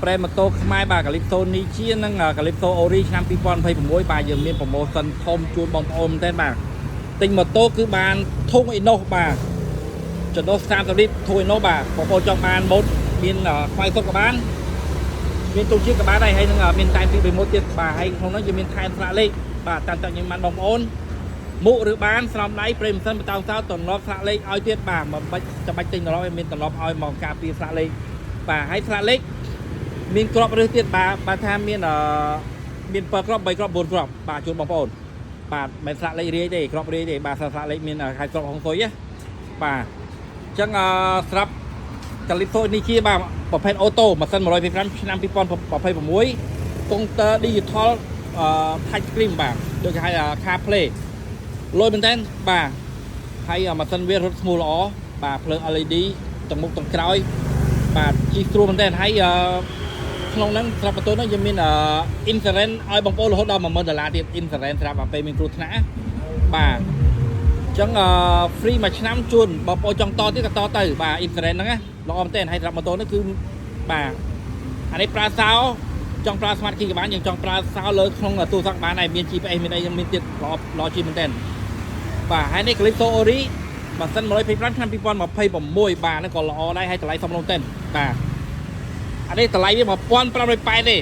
ប្រេម៉ូតូខ្មែរបាទកាលីប្សូនេះជានឹងកាលីប្សូអូរីឆ្នាំ2026បាទយើងមានប្រូម៉ូសិនធំជូនបងប្អូនមែនទេបាទទិញម៉ូតូគឺបានធុងអ៊ីណូសបាទចំណុះ30លីត្រធុងអ៊ីណូសបាទបងប្អូនចង់បានម៉ូតមានខ្វៃសុតក៏បានមានទូជាតិក៏បានដែរហើយនឹងមានតែពី1ម៉ូតទៀតបាទហើយក្នុងនោះយើងមានថែមស្លាកលេខបាទតាមតែយើងបានបងប្អូនមុខឬបានស្រោមដៃប្រេមសិនបតោសោតំណប់ស្លាកលេខឲ្យទៀតបាទមិនបាច់ចាំបាច់ទិញដល់ឲ្យមានតំណប់ឲ្យមកការពារស្លាកលេខបាទហើយស្លាកលេខមានក្របឬទៀតបាទថាមាន7គ្រាប់3គ្រាប់4គ្រាប់បាទជូនបងប្អូនបាទមិនស្លាកលេខរាយទេគ្រាប់រាយទេបាទស្លាកលេខមានខែគ្រាប់ហុងស៊ុយណាបាទអញ្ចឹងស្រាប់កាលីហ្វូនេះជាបាទប្រភេទអូតូម៉ាស៊ីន125ឆ្នាំ2026កុងទ័រ Digital Touch Screen បាទដូចគេហៅ CarPlay លុយមែនតើបាទហើយម៉ាស៊ីនវារត់ស្មូល្អបាទភ្លើង LED ទាំងមុខទាំងក្រោយបាទជីស្រួលមែនតើហើយក្នុងហ្នឹងស្រាប់បន្ទោនោះយើងមាន insurance ឲ្យបងប្អូនរហូតដល់$10000ទៀត insurance ស្រាប់ពេលមានគ្រោះថ្នាក់បាទអញ្ចឹងfree មួយឆ្នាំជូនបងប្អូនចង់តទៀតក៏តទៅបាទ insurance ហ្នឹងណាល្អមែនតើហើយស្រាប់ម៉ូតូនេះគឺបាទអានេះប្រើសោចង់ប្រើ smart key ក៏បានយើងចង់ប្រើសោលើក្នុងទូរស័ព្ទបានហើយមាន GPS មានអីមានទៀតល្អជាងមែនតើបាទហើយនេះ Calypso Ori ម៉ាស៊ីន125ឆ្នាំ2026បាទហ្នឹងក៏ល្អដែរហើយតម្លៃសមរម្យមែនតើបាទអានេះតម្លៃវា1580ទេ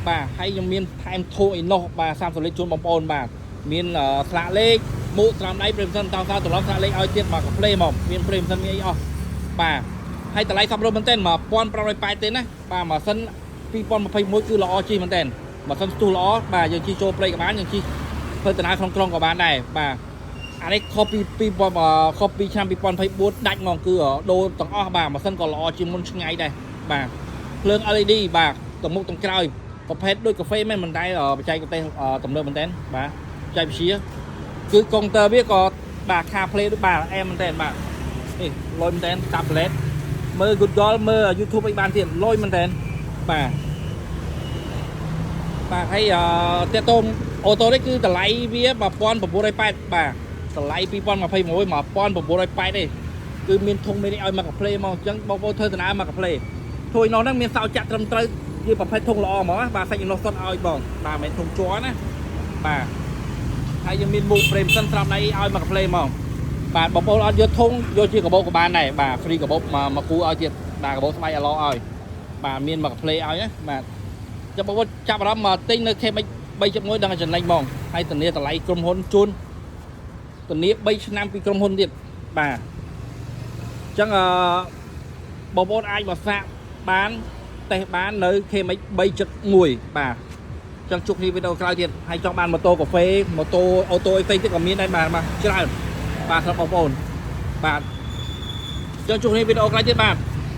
បាទហើយខ្ញុំមានថែមធូអ៊ីណូសបាទ30លីត្រជូនបងប្អូនបាទមានស្លាកលេខមុខស្រោមដៃព្រេមសិនតោសោត្រឡប់ស្លាកលេខឲ្យទៀតបាទកាផ្លេមកមានព្រេមសិនមានអីអស់បាទហើយតម្លៃសមរម្យមែនតើ1580ទេណាបាទម៉ាស៊ីន2021គឺល្អជាងមែនតើម៉ាស៊ីនស្ទុះល្អបាទយើងជិះចូលព្រៃក៏បានយើងជិះធ្វើដំណើរក្នុងក្រុងក៏បានដែរបាទអានេះខុសពីឆ្នាំ2024ដាច់ហ្មងគឺដូរទាំងអស់បាទម៉ាស៊ីនក៏ល្អជាងមុនឆ្ងាយដែរបាទភ្លើង LED បាទទាំងមុខទាំងក្រោយប្រភេទដូចកាហ្វេមិនដែរបច្ចេកទេសទំនើបមែនតើបាទបច្ចេកវិទ្យាគឺកុងទ័រវាក៏បាទ CarPlay ដូចបាទអែមមែនតើបាទនេះលុយមែនតើ tablet មើល Google មើល YouTube អីបានទៀតលុយមែនតើបាទហើយតេតូមអូតូនេះគឺតម្លៃវា1980បាទតម្លៃ2026 1980ទេគឺមានធុងមីនីឲ្យមកកាផ្លេមកអញ្ចឹងបងប្អូនធ្វើដំណើរមកកាផ្លេធុយនោះហ្នឹងមានសោចាក់ត្រឹមត្រូវជាប្រភេទធុងល្អហ្មងបាទសាច់នោះសុទ្ធឲ្យបងបាទមិនមែនធុងជ័រណាបាទហើយយើងមានមុខព្រេមសិនស្រោមដៃឲ្យមកកាផ្លេមកបាទបងប្អូនអត់យកធុងយកជាកាបូបក៏បានដែរបាទ free កាបូបមកគូឲ្យទៀតបាទកាបូបស្បែកល្អឲ្យបាទមានមកកាផ្លេឲ្យណាបាទចាំបងប្អូនចាប់អារម្មណ៍មកទិញនៅ KMX 3.1ដឹងចំណេញហ្មងហើយធានាតម្លៃក្រុមហ៊ុនជូនធានា3ឆ្នាំពីក្រុមហ៊ុនទៀតបាទអញ្ចឹងបងប្អូនអាចមកសាកបានតេស្តបាននៅ KMX 3.1 បាទអញ្ចឹងជួបគ្នាវីដេអូក្រោយទៀតហើយចង់បានម៉ូតូកាហ្វេម៉ូតូអូតូអីផ្សេងទៀតក៏មានដែរបាទច្រើនបាទសម្រាប់បងប្អូនបាទអញ្ចឹងជួបគ្នាវីដេអូក្រោយទៀតបាទ